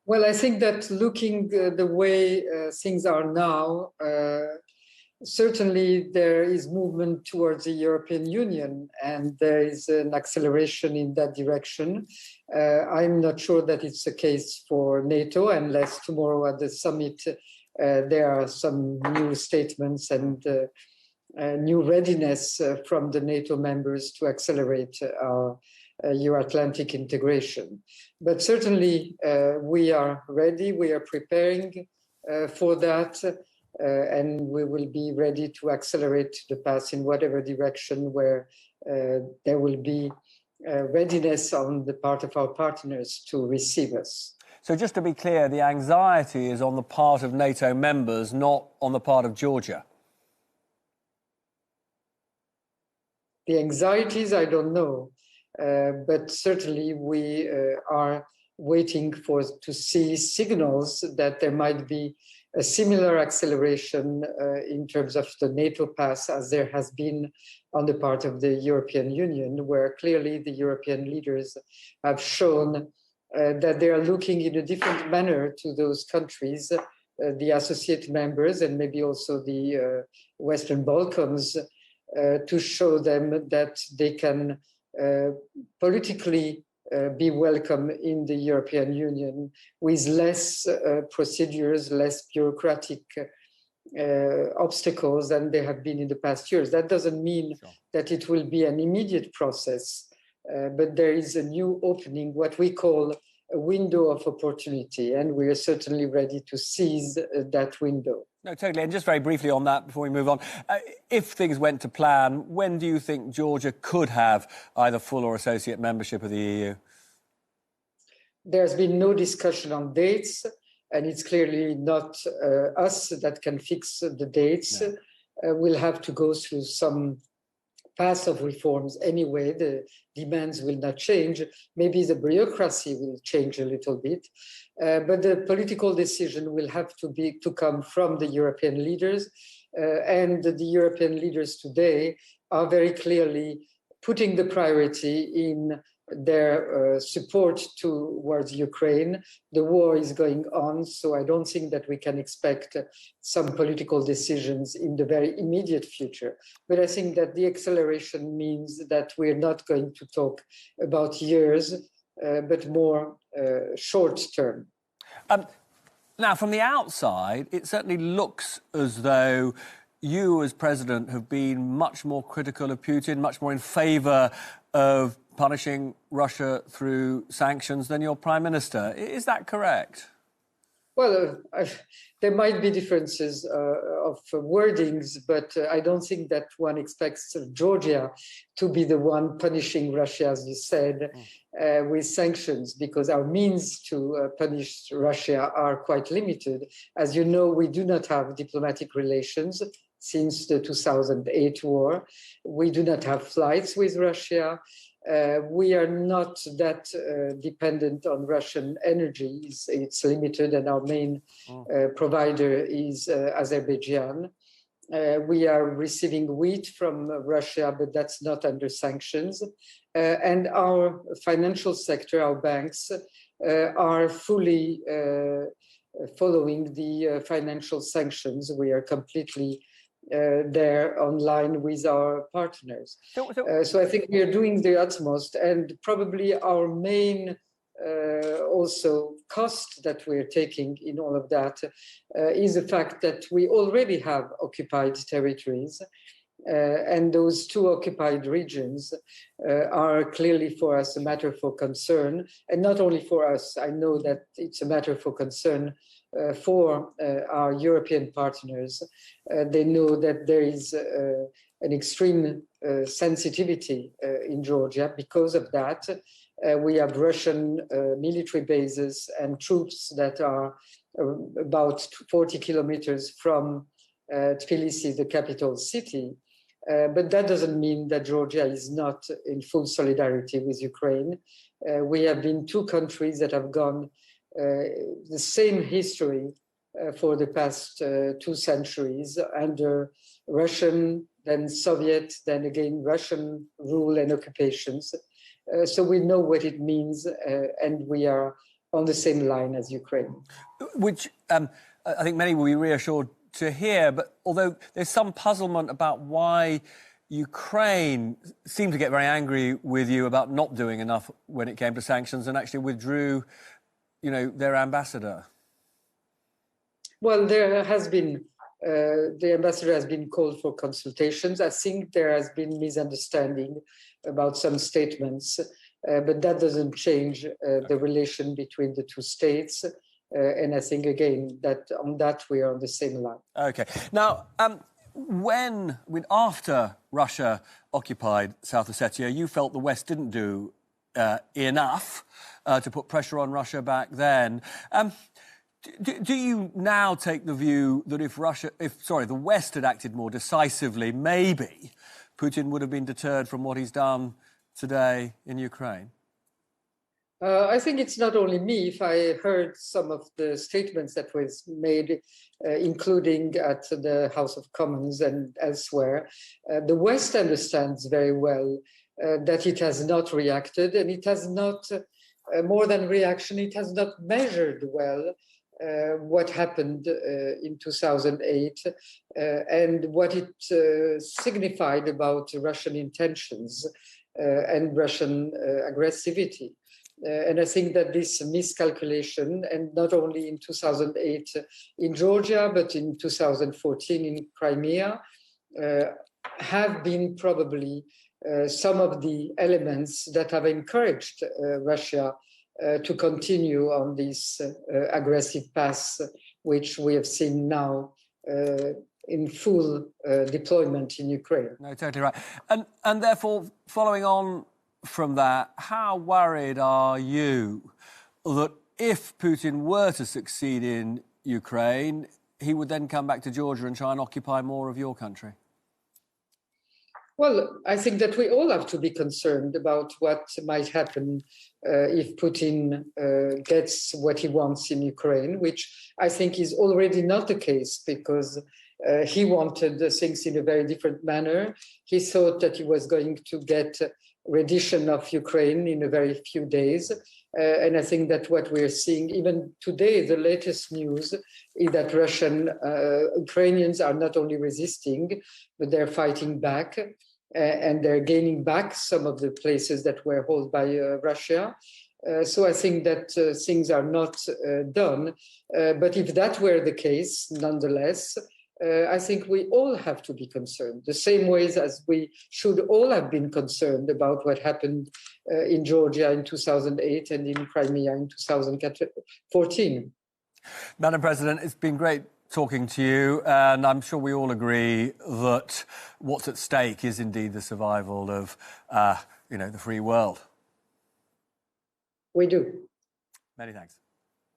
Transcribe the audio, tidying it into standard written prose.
Well, I think that looking the way things are now, certainly there is movement towards the European Union, and there is an acceleration in that direction. I'm not sure that it's the case for NATO, unless tomorrow at the summit there are some new statements and new readiness from the NATO members to accelerate our Euro-Atlantic integration. But certainly we are ready, we are preparing for that, and we will be ready to accelerate the path in whatever direction where there will be readiness on the part of our partners to receive us. So just to be clear, the anxiety is on the part of NATO members, not on the part of Georgia? The anxieties, I don't know, but certainly we are waiting to see signals that there might be a similar acceleration in terms of the NATO path as there has been on the part of the European Union, where clearly the European leaders have shown that they are looking in a different manner to those countries, the associate members and maybe also the Western Balkans, to show them that they can politically be welcome in the European Union with less procedures, less bureaucratic obstacles than they have been in the past years. That doesn't mean that it will be an immediate process, but there is a new opening, what we call a window of opportunity, and we are certainly ready to seize that window. No, totally. And just very briefly on that before we move on, if things went to plan, when do you think Georgia could have either full or associate membership of the EU? There's been no discussion on dates, and it's clearly not us that can fix the dates. No. We'll have to go through some path of reforms anyway. The demands will not change. Maybe the bureaucracy will change a little bit, but the political decision will have to come from the European leaders, and the European leaders today are very clearly putting the priority in their support towards Ukraine. The war is going on, so I don't think that we can expect some political decisions in the very immediate future. But I think that the acceleration means that we're not going to talk about years, but more short term. Now, from the outside, it certainly looks as though you as president have been much more critical of Putin, much more in favour of punishing Russia through sanctions than your prime minister. Is that correct? Well, there might be differences of wordings, but I don't think that one expects Georgia to be the one punishing Russia, as you said, with sanctions, because our means to punish Russia are quite limited. As you know, we do not have diplomatic relations since the 2008 war. We do not have flights with Russia. We are not that dependent on Russian energy. It's limited, and our main provider is Azerbaijan. We are receiving wheat from Russia, but that's not under sanctions. And our financial sector, our banks, are fully following the financial sanctions. We are completely there online with our partners. So I think we are doing the utmost, and probably our main also cost that we're taking in all of that is the fact that we already have occupied territories, and those two occupied regions are clearly for us a matter for concern, and not only for us. I know that it's a matter for concern for our European partners. They know that there is an extreme sensitivity in Georgia because of that. We have Russian military bases and troops that are about 40 kilometers from Tbilisi, the capital city. But that doesn't mean that Georgia is not in full solidarity with Ukraine. We have been two countries that have gone the same history for the past 2 centuries under Russian, then Soviet, then again Russian rule and occupations. So we know what it means, and we are on the same line as Ukraine. Which I think many will be reassured to hear, but although there's some puzzlement about why Ukraine seemed to get very angry with you about not doing enough when it came to sanctions and actually withdrew, their ambassador. Well, there has been, the ambassador has been called for consultations. I think there has been misunderstanding about some statements, but that doesn't change the relation between the two states. And I think, again, that on that we are on the same line. OK. Now, after Russia occupied South Ossetia, you felt the West didn't do enough to put pressure on Russia back then. Do you now take the view that if the West had acted more decisively, maybe Putin would have been deterred from what he's done today in Ukraine? I think it's not only me. If I heard some of the statements that was made, including at the House of Commons and elsewhere, the West understands very well that it has not reacted, and it has not, more than reaction, it has not measured well what happened in 2008 and what it signified about Russian intentions and Russian aggressivity. And I think that this miscalculation, and not only in 2008 in Georgia, but in 2014 in Crimea, have been probably some of the elements that have encouraged Russia to continue on this aggressive path, which we have seen now in full deployment in Ukraine. No, totally right. And therefore, following on from that, how worried are you that if Putin were to succeed in Ukraine, he would then come back to Georgia and try and occupy more of your country? Well, I think that we all have to be concerned about what might happen if Putin gets what he wants in Ukraine, which I think is already not the case, because he wanted things in a very different manner. He thought that he was going to get rendition of Ukraine in a very few days. And I think that what we're seeing, even today, the latest news is that Ukrainians are not only resisting, but they're fighting back. And they're gaining back some of the places that were held by Russia. So I think that things are not done. But if that were the case, nonetheless, I think we all have to be concerned, the same ways as we should all have been concerned about what happened in Georgia in 2008 and in Crimea in 2014. Madam President, it's been great talking to you, and I'm sure we all agree that what's at stake is indeed the survival of, the free world. We do. Many thanks.